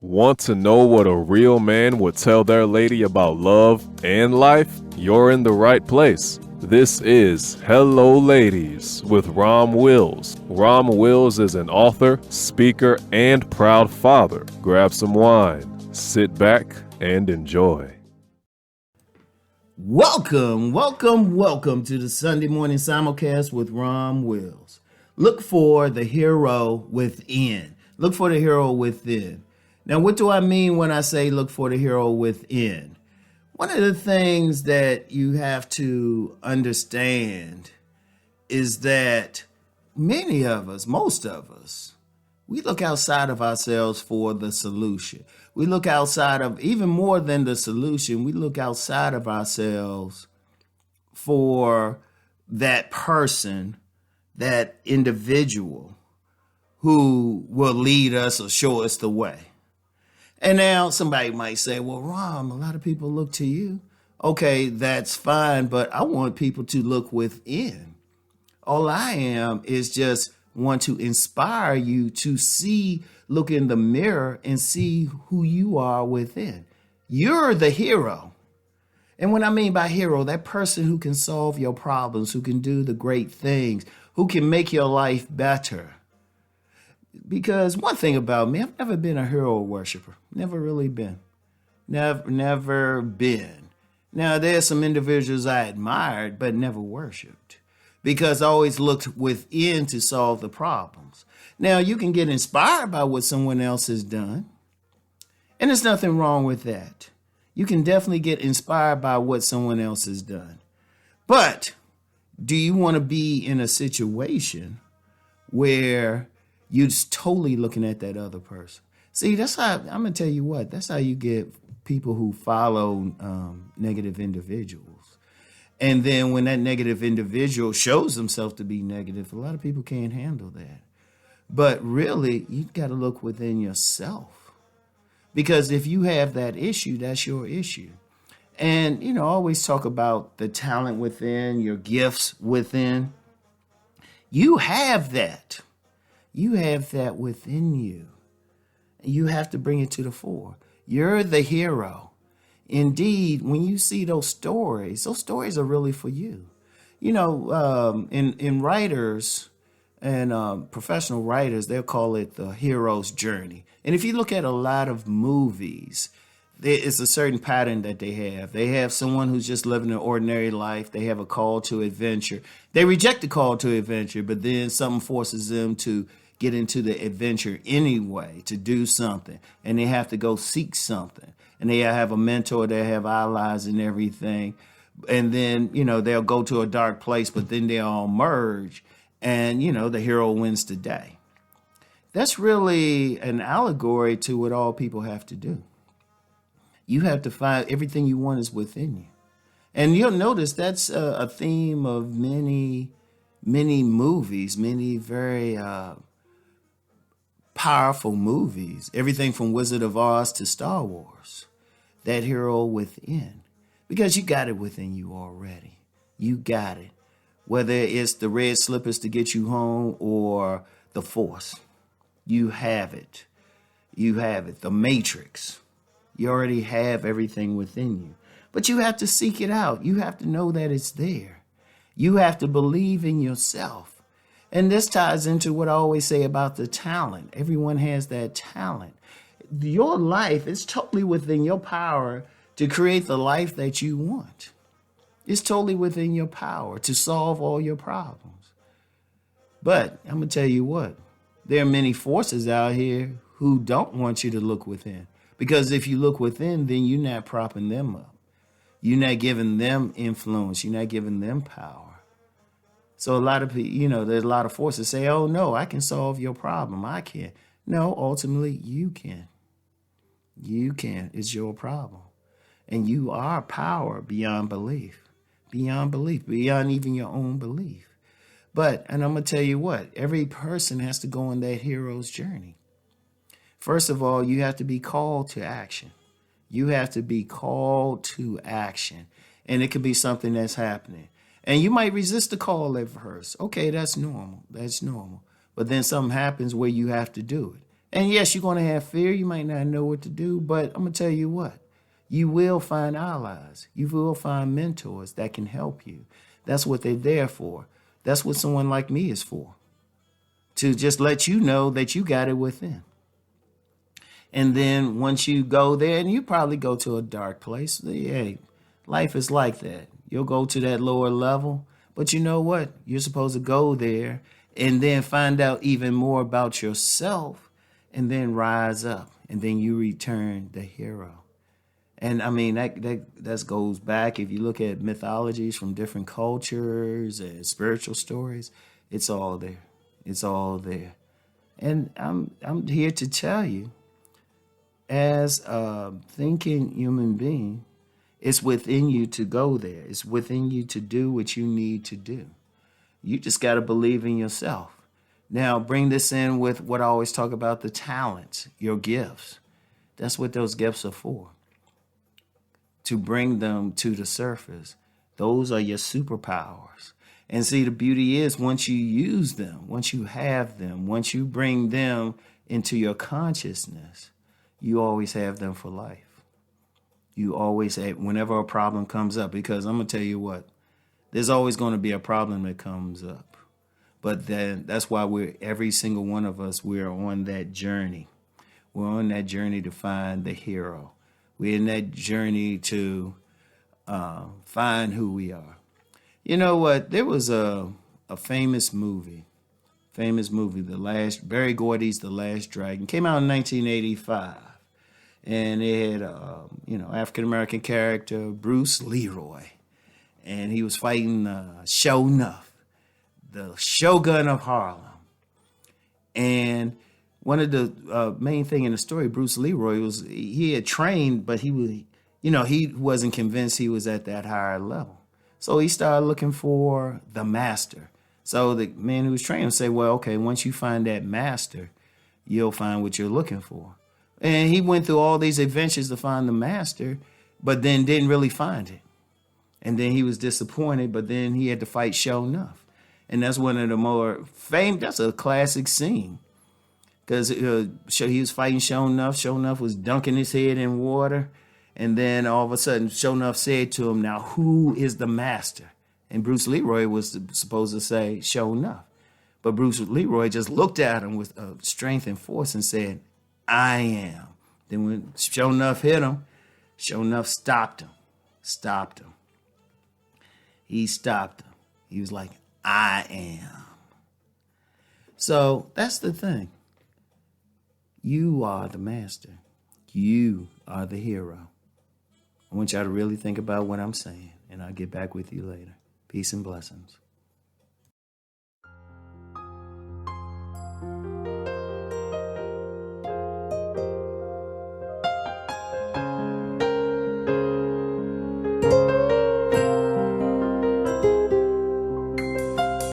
Want to know what a real man would tell their lady about love and life? You're in the right place. This is Hello Ladies with Rom Wills. Rom Wills is an author, speaker, and proud father. Grab some wine, sit back, and enjoy. Welcome to the Sunday morning simulcast with Rom Wills. Look for the hero within. Look for the hero within. Now, what do I mean when I say look for the hero within? One of the things that you have to understand is that many of us, most of us, we look outside of ourselves for the solution. We look outside of, even more than the solution, we look outside of ourselves for that person, that individual who will lead us or show us the way. And now somebody might say, well, Rom, a lot of people look to you. Okay, that's fine, but I want people to look within. All I am is just want to inspire you to see, look in the mirror and see who you are within. You're the hero. And what I mean by hero, that person who can solve your problems, who can do the great things, who can make your life better. Because one thing about me, I've never been a hero worshiper. Never really been. Never been. Now, there's some individuals I admired, but never worshipped. Because I always looked within to solve the problems. Now, you can get inspired by what someone else has done. And there's nothing wrong with that. You can definitely get inspired by what someone else has done. But do you want to be in a situation where you're just totally looking at that other person? See, that's how, I'm going to tell you what, that's how you get people who follow negative individuals. And then when that negative individual shows himself to be negative, a lot of people can't handle that. But really, you've got to look within yourself. Because if you have that issue, that's your issue. And, I always talk about the talent within, your gifts within. You have that. You have that within you. You have to bring it to the fore. You're the hero. Indeed, when you see those stories are really for you. In writers and professional writers, they'll call it the hero's journey. And if you look at a lot of movies, there is a certain pattern that they have. They have someone who's just living an ordinary life. They have a call to adventure. They reject the call to adventure, but then something forces them to get into the adventure anyway, to do something. And they have to go seek something. And they have a mentor, they have allies and everything. And then, they'll go to a dark place, but then they all merge. And, the hero wins the day. That's really an allegory to what all people have to do. You have to find everything you want is within you. And you'll notice that's a theme of many, many movies, many very powerful movies. Everything from Wizard of Oz to Star Wars. That hero within. Because you got it within you already. You got it. Whether it's the red slippers to get you home or the Force. You have it. You have it. The Matrix. You already have everything within you. But you have to seek it out. You have to know that it's there. You have to believe in yourself. And this ties into what I always say about the talent. Everyone has that talent. Your life is totally within your power to create the life that you want. It's totally within your power to solve all your problems. But I'm going to tell you what, there are many forces out here who don't want you to look within. Because if you look within, then you're not propping them up. You're not giving them influence. You're not giving them power. So a lot of people, there's a lot of forces say, oh, no, I can solve your problem. I can't. No, ultimately, you can. You can. It's your problem. And you are power beyond belief, beyond even your own belief. And I'm going to tell you what, every person has to go on that hero's journey. First of all, you have to be called to action. You have to be called to action. And it could be something that's happening. And you might resist the call at first. Okay, that's normal. That's normal. But then something happens where you have to do it. And yes, you're going to have fear. You might not know what to do, but I'm going to tell you what. You will find allies. You will find mentors that can help you. That's what they're there for. That's what someone like me is for. To just let you know that you got it within. And then once you go there, and you probably go to a dark place, hey, life is like that. You'll go to that lower level, but you know what? You're supposed to go there and then find out even more about yourself and then rise up. And then you return the hero. And I mean, that goes back. If you look at mythologies from different cultures and spiritual stories, it's all there. It's all there. And I'm here to tell you, as a thinking human being, it's within you to go there. It's within you to do what you need to do. You just got to believe in yourself. Now, bring this in with what I always talk about, the talents, your gifts. That's what those gifts are for. To bring them to the surface. Those are your superpowers. And see, the beauty is once you use them, once you have them, once you bring them into your consciousness, you always have them for life. You always have, whenever a problem comes up, because I'm going to tell you what, there's always going to be a problem that comes up. But then that's why every single one of us, we're on that journey. We're on that journey to find the hero. We're in that journey to find who we are. You know what? There was a famous movie, Barry Gordy's The Last Dragon, came out in 1985. And it had, African-American character, Bruce Leroy. And he was fighting Sho'nuff, the Shogun of Harlem. And one of the main thing in the story, Bruce Leroy, was he had trained, but he wasn't convinced he was at that higher level. So he started looking for the master. So the man who was training said, well, okay, once you find that master, you'll find what you're looking for. And he went through all these adventures to find the master, but then didn't really find it. And then he was disappointed, but then he had to fight Sho'nuff. And that's one of the more famous, that's a classic scene. Because he was fighting Sho'nuff. Sho'nuff was dunking his head in water. And then all of a sudden, Sho'nuff said to him, now, who is the master? And Bruce Leroy was supposed to say Sho'nuff. But Bruce Leroy just looked at him with strength and force and said, I am. Then when Sho'nuff hit him, Sho'nuff stopped him. He stopped him. He was like, I am. So that's the thing. You are the master. You are the hero. I want y'all to really think about what I'm saying, and I'll get back with you later. Peace and blessings.